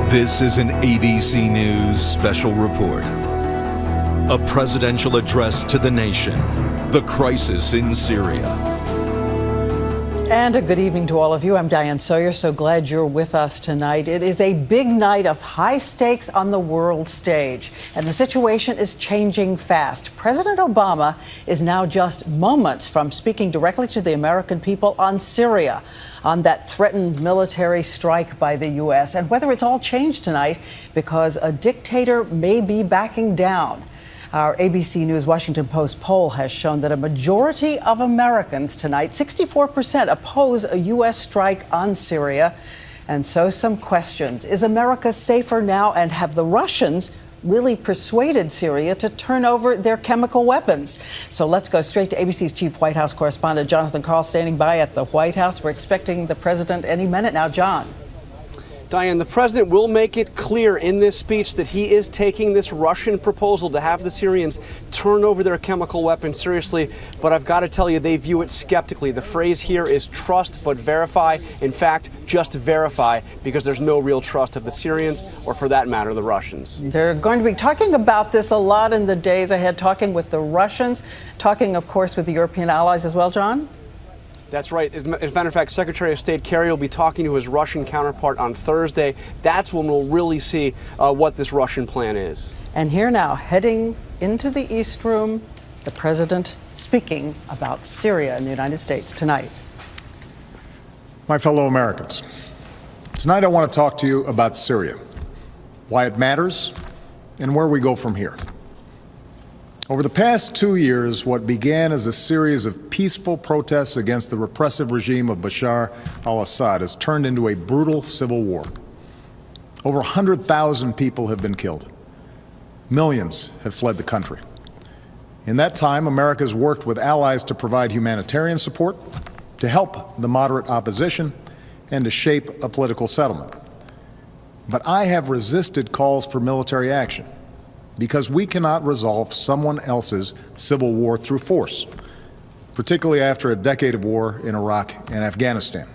This is an ABC News special report. A presidential address to the nation. The crisis in Syria. And a good evening to all of you. I'm Diane Sawyer. So glad you're with us tonight. It is a big night of high stakes on the world stage, and the situation is changing fast. President Obama is now just moments from speaking directly to the American people on Syria, on that threatened military strike by the U.S., and whether it's all changed tonight because a dictator may be backing down. Our ABC News Washington Post poll has shown that a majority of Americans tonight, 64%, oppose a U.S. strike on Syria. And so some questions. Is America safer now, and have the Russians really persuaded Syria to turn over their chemical weapons? So let's go straight to ABC's chief White House correspondent, Jonathan Karl, standing by at the White House. We're expecting the president any minute now. John. Diane, the president will make it clear in this speech that he is taking this Russian proposal to have the Syrians turn over their chemical weapons seriously, but I've got to tell you, they view it skeptically. The phrase here is trust but verify. In fact, just verify, because there's no real trust of the Syrians, or for that matter, the Russians. They're going to be talking about this a lot in the days ahead, talking with the Russians, talking, of course, with the European allies as well, John? That's right. As a matter of fact, Secretary of State Kerry will be talking to his Russian counterpart on Thursday. That's when we'll really see what this Russian plan is. And here now, heading into the East Room, the president speaking about Syria in the United States tonight. My fellow Americans, tonight I want to talk to you about Syria, why it matters, and where we go from here. Over the past 2 years, what began as a series of peaceful protests against the repressive regime of Bashar al-Assad has turned into a brutal civil war. Over 100,000 people have been killed. Millions have fled the country. In that time, America has worked with allies to provide humanitarian support, to help the moderate opposition, and to shape a political settlement. But I have resisted calls for military action, because we cannot resolve someone else's civil war through force, particularly after a decade of war in Iraq and Afghanistan.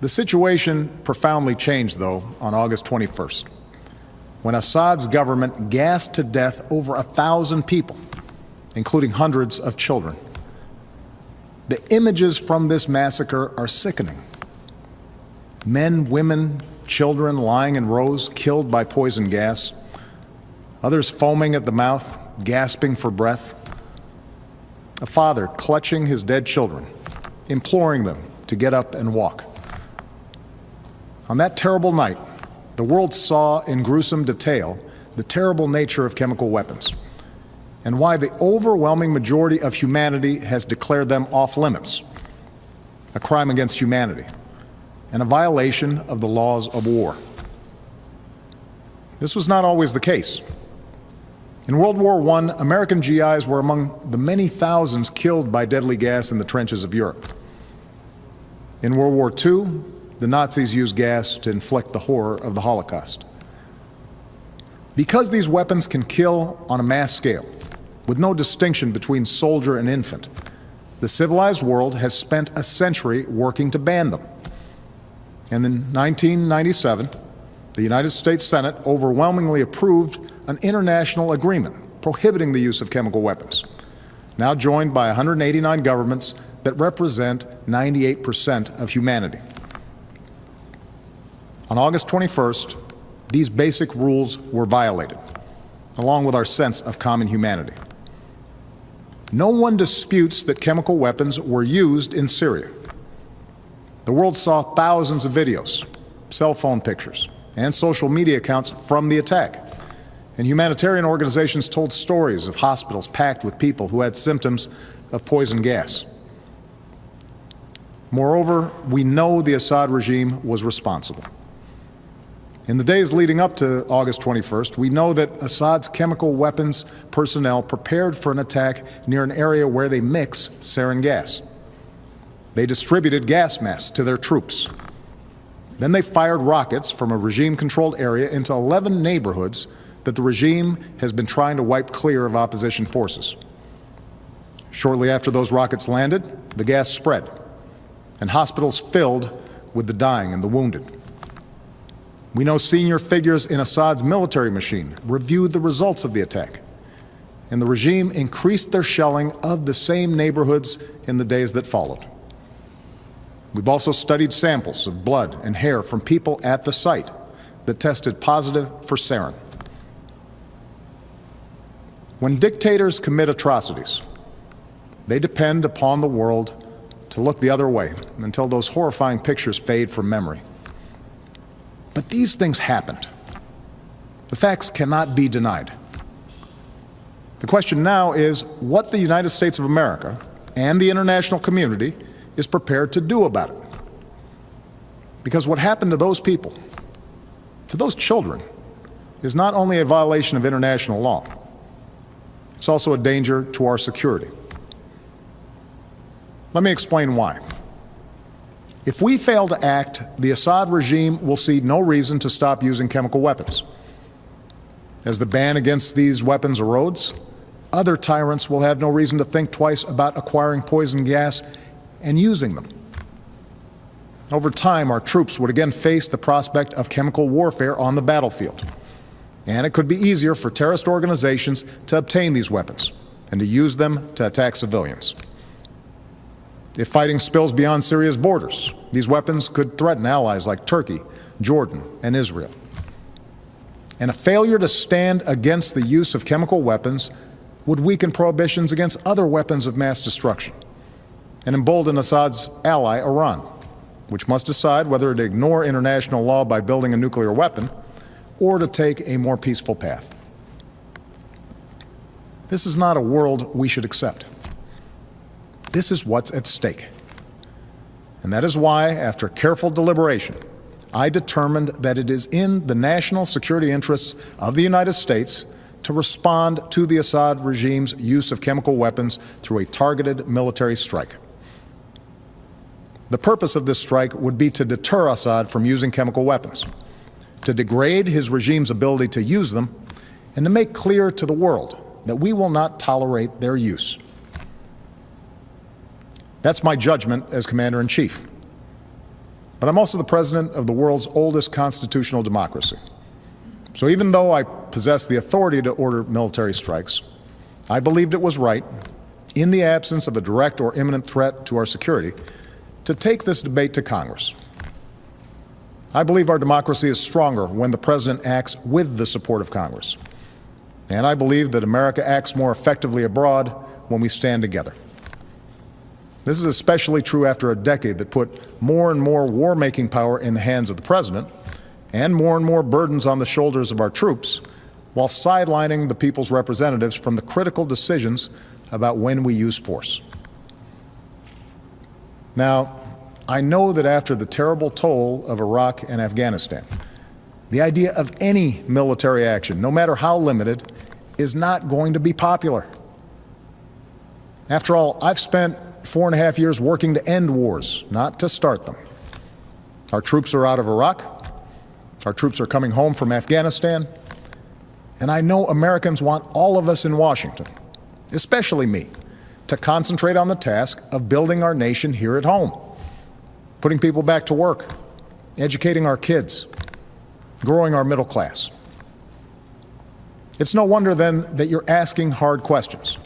The situation profoundly changed, though, on August 21st, when Assad's government gassed to death over 1,000 people, including hundreds of children. The images from this massacre are sickening. Men, women, children lying in rows, killed by poison gas. Others foaming at the mouth, gasping for breath. A father clutching his dead children, imploring them to get up and walk. On that terrible night, the world saw in gruesome detail the terrible nature of chemical weapons, and why the overwhelming majority of humanity has declared them off limits, a crime against humanity, and a violation of the laws of war. This was not always the case. In World War I, American GIs were among the many thousands killed by deadly gas in the trenches of Europe. In World War II, the Nazis used gas to inflict the horror of the Holocaust. Because these weapons can kill on a mass scale, with no distinction between soldier and infant, the civilized world has spent a century working to ban them. And in 1997, the United States Senate overwhelmingly approved an international agreement prohibiting the use of chemical weapons, now joined by 189 governments that represent 98% of humanity. On August 21st, these basic rules were violated, along with our sense of common humanity. No one disputes that chemical weapons were used in Syria. The world saw thousands of videos, cell phone pictures, and social media accounts from the attack. And humanitarian organizations told stories of hospitals packed with people who had symptoms of poison gas. Moreover, we know the Assad regime was responsible. In the days leading up to August 21st, we know that Assad's chemical weapons personnel prepared for an attack near an area where they mix sarin gas. They distributed gas masks to their troops. Then they fired rockets from a regime-controlled area into 11 neighborhoods that the regime has been trying to wipe clear of opposition forces. Shortly after those rockets landed, the gas spread, and hospitals filled with the dying and the wounded. We know senior figures in Assad's military machine reviewed the results of the attack, and the regime increased their shelling of the same neighborhoods in the days that followed. We've also studied samples of blood and hair from people at the site that tested positive for sarin. When dictators commit atrocities, they depend upon the world to look the other way until those horrifying pictures fade from memory. But these things happened. The facts cannot be denied. The question now is what the United States of America and the international community is prepared to do about it. Because what happened to those people, to those children, is not only a violation of international law, it's also a danger to our security. Let me explain why. If we fail to act, the Assad regime will see no reason to stop using chemical weapons. As the ban against these weapons erodes, other tyrants will have no reason to think twice about acquiring poison gas and using them. Over time, our troops would again face the prospect of chemical warfare on the battlefield. And it could be easier for terrorist organizations to obtain these weapons and to use them to attack civilians. If fighting spills beyond Syria's borders, these weapons could threaten allies like Turkey, Jordan, and Israel. And a failure to stand against the use of chemical weapons would weaken prohibitions against other weapons of mass destruction and embolden Assad's ally, Iran, which must decide whether to ignore international law by building a nuclear weapon or to take a more peaceful path. This is not a world we should accept. This is what's at stake. And that is why, after careful deliberation, I determined that it is in the national security interests of the United States to respond to the Assad regime's use of chemical weapons through a targeted military strike. The purpose of this strike would be to deter Assad from using chemical weapons, to degrade his regime's ability to use them, and to make clear to the world that we will not tolerate their use. That's my judgment as Commander-in-Chief. But I'm also the President of the world's oldest constitutional democracy. So even though I possess the authority to order military strikes, I believed it was right, in the absence of a direct or imminent threat to our security, to take this debate to Congress. I believe our democracy is stronger when the President acts with the support of Congress. And I believe that America acts more effectively abroad when we stand together. This is especially true after a decade that put more and more war-making power in the hands of the President and more burdens on the shoulders of our troops, while sidelining the people's representatives from the critical decisions about when we use force. Now, I know that after the terrible toll of Iraq and Afghanistan, the idea of any military action, no matter how limited, is not going to be popular. After all, I've spent 4.5 years working to end wars, not to start them. Our troops are out of Iraq. Our troops are coming home from Afghanistan. And I know Americans want all of us in Washington, especially me, to concentrate on the task of building our nation here at home, putting people back to work, educating our kids, growing our middle class. It's no wonder then that you're asking hard questions.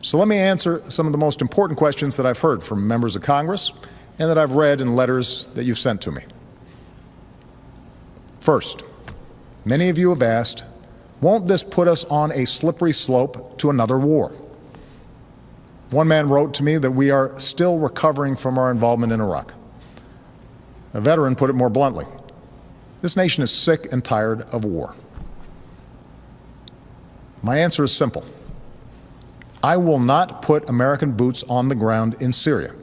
So let me answer some of the most important questions that I've heard from members of Congress and that I've read in letters that you've sent to me. First, many of you have asked, won't this put us on a slippery slope to another war? One man wrote to me that we are still recovering from our involvement in Iraq. A veteran put it more bluntly. This nation is sick and tired of war. My answer is simple. I will not put American boots on the ground in Syria.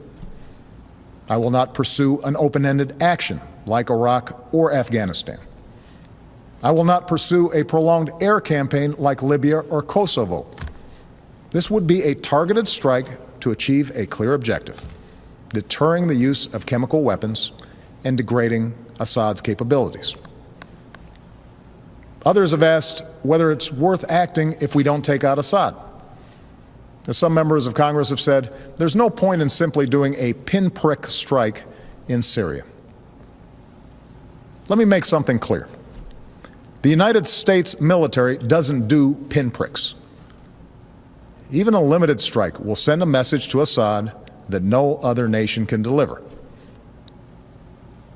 I will not pursue an open-ended action like Iraq or Afghanistan. I will not pursue a prolonged air campaign like Libya or Kosovo. This would be a targeted strike to achieve a clear objective, deterring the use of chemical weapons and degrading Assad's capabilities. Others have asked whether it's worth acting if we don't take out Assad. As some members of Congress have said, there's no point in simply doing a pinprick strike in Syria. Let me make something clear. The United States military doesn't do pinpricks. Even a limited strike will send a message to Assad that no other nation can deliver.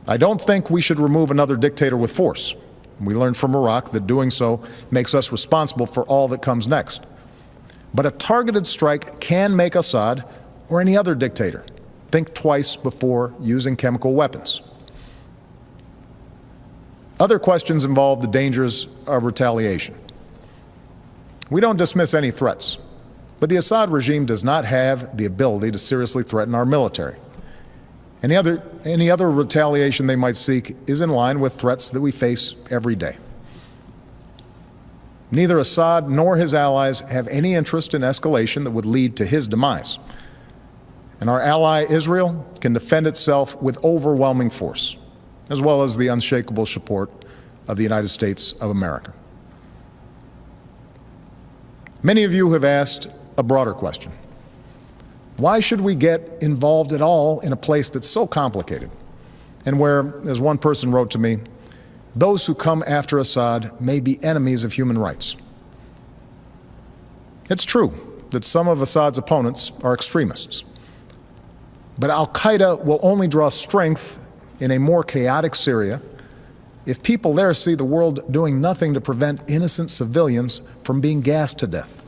I don't think we should remove another dictator with force. We learned from Iraq that doing so makes us responsible for all that comes next. But a targeted strike can make Assad, or any other dictator, think twice before using chemical weapons. Other questions involve the dangers of retaliation. We don't dismiss any threats, but the Assad regime does not have the ability to seriously threaten our military. Any other retaliation they might seek is in line with threats that we face every day. Neither Assad nor his allies have any interest in escalation that would lead to his demise. And our ally Israel can defend itself with overwhelming force, as well as the unshakable support of the United States of America. Many of you have asked a broader question. Why should we get involved at all in a place that's so complicated and where, as one person wrote to me, those who come after Assad may be enemies of human rights? It's true that some of Assad's opponents are extremists, but al-Qaeda will only draw strength in a more chaotic Syria if people there see the world doing nothing to prevent innocent civilians from being gassed to death.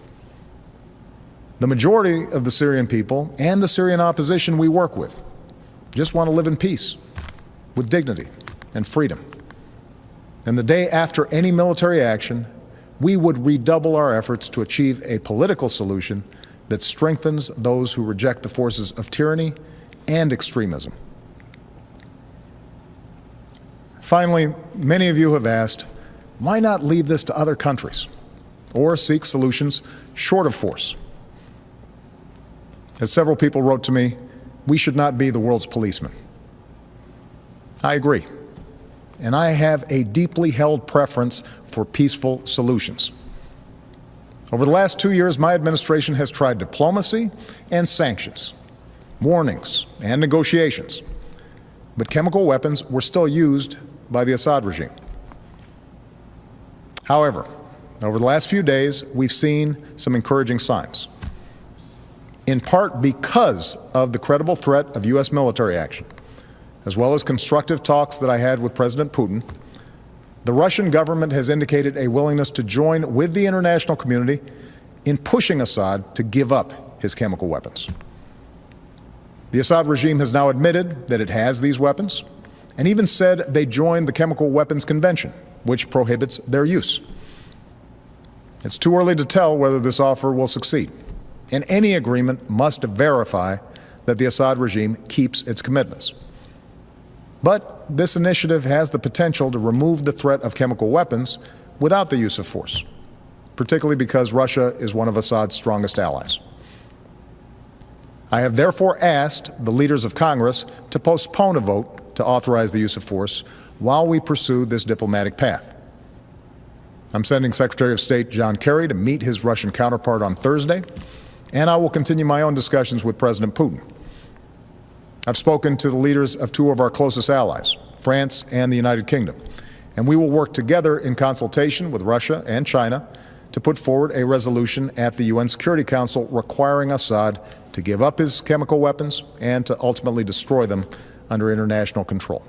The majority of the Syrian people and the Syrian opposition we work with just want to live in peace, with dignity and freedom. And the day after any military action, we would redouble our efforts to achieve a political solution that strengthens those who reject the forces of tyranny and extremism. Finally, many of you have asked, why not leave this to other countries or seek solutions short of force? As several people wrote to me, we should not be the world's policeman. I agree, and I have a deeply held preference for peaceful solutions. Over the last 2 years, my administration has tried diplomacy and sanctions, warnings and negotiations, but chemical weapons were still used by the Assad regime. However, over the last few days, we've seen some encouraging signs. In part because of the credible threat of U.S. military action, as well as constructive talks that I had with President Putin, the Russian government has indicated a willingness to join with the international community in pushing Assad to give up his chemical weapons. The Assad regime has now admitted that it has these weapons, and even said they joined the Chemical Weapons Convention, which prohibits their use. It's too early to tell whether this offer will succeed, and any agreement must verify that the Assad regime keeps its commitments. But this initiative has the potential to remove the threat of chemical weapons without the use of force, particularly because Russia is one of Assad's strongest allies. I have therefore asked the leaders of Congress to postpone a vote to authorize the use of force while we pursue this diplomatic path. I'm sending Secretary of State John Kerry to meet his Russian counterpart on Thursday, and I will continue my own discussions with President Putin. I've spoken to the leaders of two of our closest allies, France and the United Kingdom, and we will work together in consultation with Russia and China to put forward a resolution at the UN Security Council requiring Assad to give up his chemical weapons and to ultimately destroy them under international control.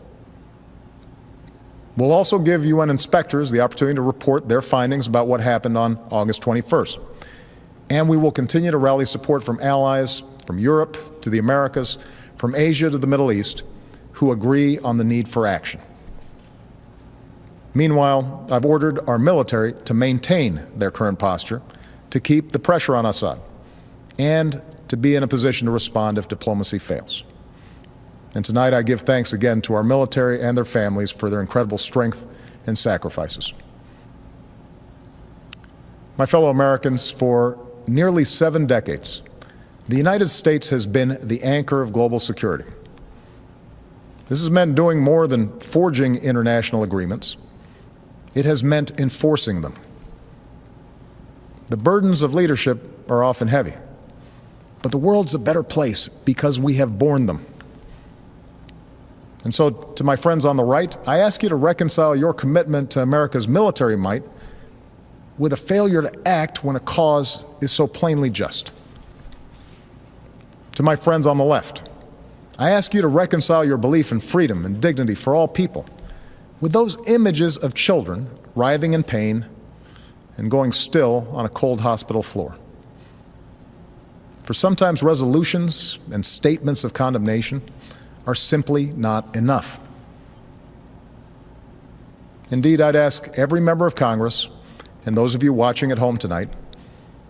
We'll also give UN inspectors the opportunity to report their findings about what happened on August 21st. And we will continue to rally support from allies from Europe to the Americas, from Asia to the Middle East, who agree on the need for action. Meanwhile, I've ordered our military to maintain their current posture, to keep the pressure on Assad, and to be in a position to respond if diplomacy fails. And tonight I give thanks again to our military and their families for their incredible strength and sacrifices. My fellow Americans, for nearly 7 decades, the United States has been the anchor of global security. This has meant doing more than forging international agreements. It has meant enforcing them. The burdens of leadership are often heavy, but the world's a better place because we have borne them. And so, to my friends on the right, I ask you to reconcile your commitment to America's military might with a failure to act when a cause is so plainly just. To my friends on the left, I ask you to reconcile your belief in freedom and dignity for all people with those images of children writhing in pain and going still on a cold hospital floor. For sometimes resolutions and statements of condemnation are simply not enough. Indeed, I'd ask every member of Congress and those of you watching at home tonight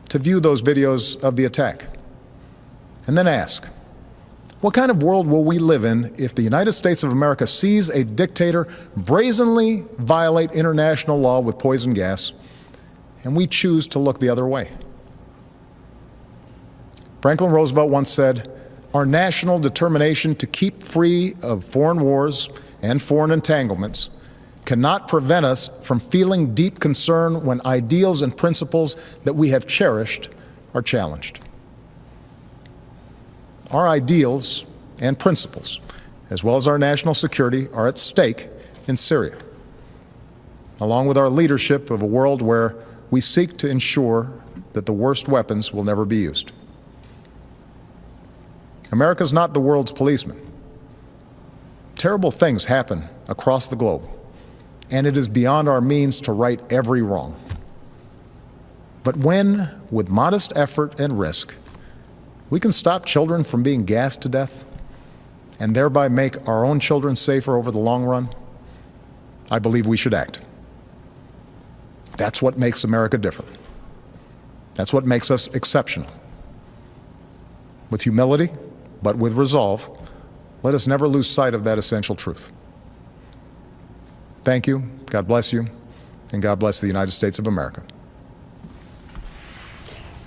to view those videos of the attack and then ask, what kind of world will we live in if the United States of America sees a dictator brazenly violate international law with poison gas and we choose to look the other way? Franklin Roosevelt once said, "Our national determination to keep free of foreign wars and foreign entanglements cannot prevent us from feeling deep concern when ideals and principles that we have cherished are challenged." Our ideals and principles, as well as our national security, are at stake in Syria, along with our leadership of a world where we seek to ensure that the worst weapons will never be used. America is not the world's policeman. Terrible things happen across the globe, and it is beyond our means to right every wrong. But when, with modest effort and risk, we can stop children from being gassed to death and thereby make our own children safer over the long run, I believe we should act. That's what makes America different. That's what makes us exceptional. With humility, but with resolve, let us never lose sight of that essential truth. Thank you, God bless you, and God bless the United States of America.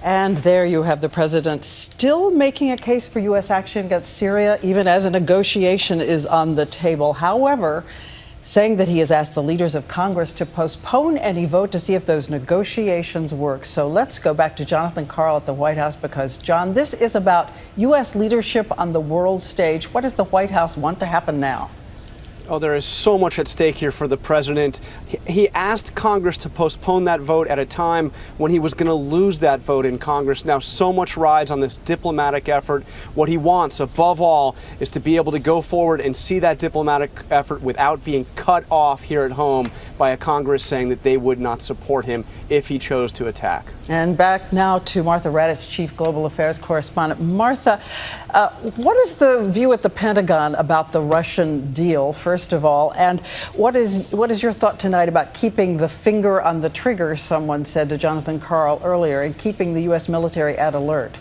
And there you have the president still making a case for U.S. action against Syria, even as a negotiation is on the table. However, saying that he has asked the leaders of Congress to postpone any vote to see if those negotiations work. So let's go back to Jonathan Karl at the White House, because, John, this is about U.S. leadership on the world stage. What does the White House want to happen now? Oh, there is so much at stake here for the president. He asked Congress to postpone that vote at a time when he was going to lose that vote in Congress. Now, so much rides on this diplomatic effort. What he wants, above all, is to be able to go forward and see that diplomatic effort without being cut off here at home by a Congress saying that they would not support him if he chose to attack. And back now to Martha Raddatz, Chief Global Affairs Correspondent. Martha, what is the view at the Pentagon about the Russian deal, first of all? And what is your thought tonight about keeping the finger on the trigger, someone said to Jonathan Karl earlier, and keeping the U.S. military at alert?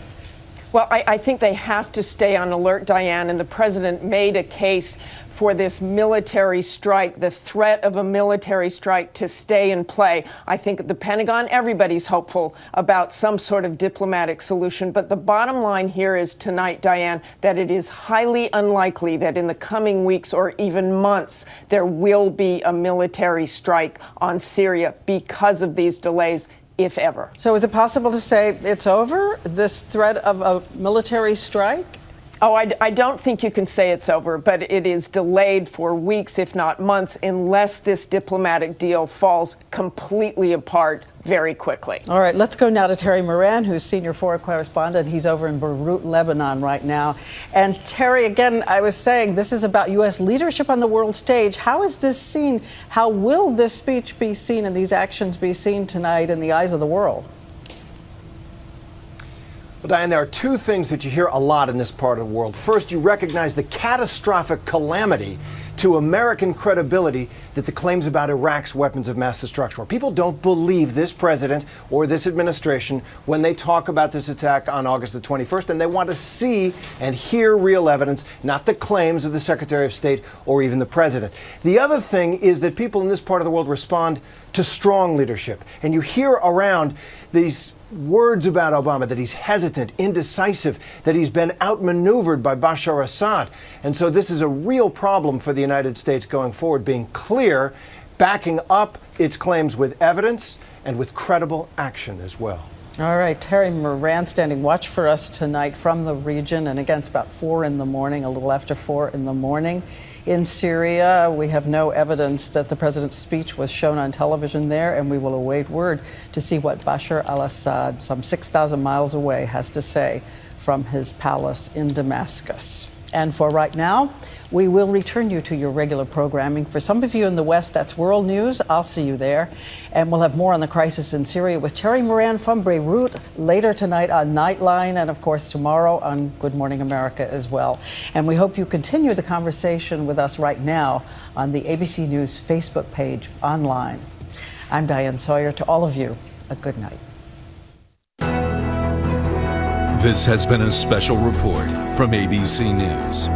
Well, I think they have to stay on alert, Diane, and the president made a case for this military strike, the threat of a military strike, to stay in play. I think at the Pentagon, everybody's hopeful about some sort of diplomatic solution. But the bottom line here is tonight, Diane, that it is highly unlikely that in the coming weeks or even months, there will be a military strike on Syria because of these delays, if ever. So is it possible to say it's over, this threat of a military strike? Oh, I don't think you can say it's over, but it is delayed for weeks, if not months, unless this diplomatic deal falls completely apart very quickly. All right, let's go now to Terry Moran, who's senior foreign correspondent. He's over in Beirut, Lebanon right now. And Terry, again, I was saying this is about U.S. leadership on the world stage. How is this seen? How will this speech be seen and these actions be seen tonight in the eyes of the world? Well, Diane, there are two things that you hear a lot in this part of the world. First, you recognize the catastrophic calamity to American credibility that the claims about Iraq's weapons of mass destruction were. People don't believe this president or this administration when they talk about this attack on August the 21st, and they want to see and hear real evidence, not the claims of the Secretary of State or even the president. The other thing is that people in this part of the world respond to strong leadership, and you hear around these words about Obama, that he's hesitant, indecisive, that he's been outmaneuvered by Bashar Assad. And so this is a real problem for the United States going forward, being clear, backing up its claims with evidence and with credible action as well. All right, Terry Moran standing watch for us tonight from the region. And again, it's about 4 in the morning, a little after 4 in the morning in Syria. We have no evidence that the president's speech was shown on television there, and we will await word to see what Bashar al-Assad, some 6,000 miles away, has to say from his palace in Damascus. And for right now, we will return you to your regular programming. For some of you in the West, that's World News. I'll see you there. And we'll have more on the crisis in Syria with Terry Moran from Beirut later tonight on Nightline, and of course tomorrow on Good Morning America as well. And we hope you continue the conversation with us right now on the ABC News Facebook page online. I'm Diane Sawyer. To all of you, a good night. This has been a special report from ABC News.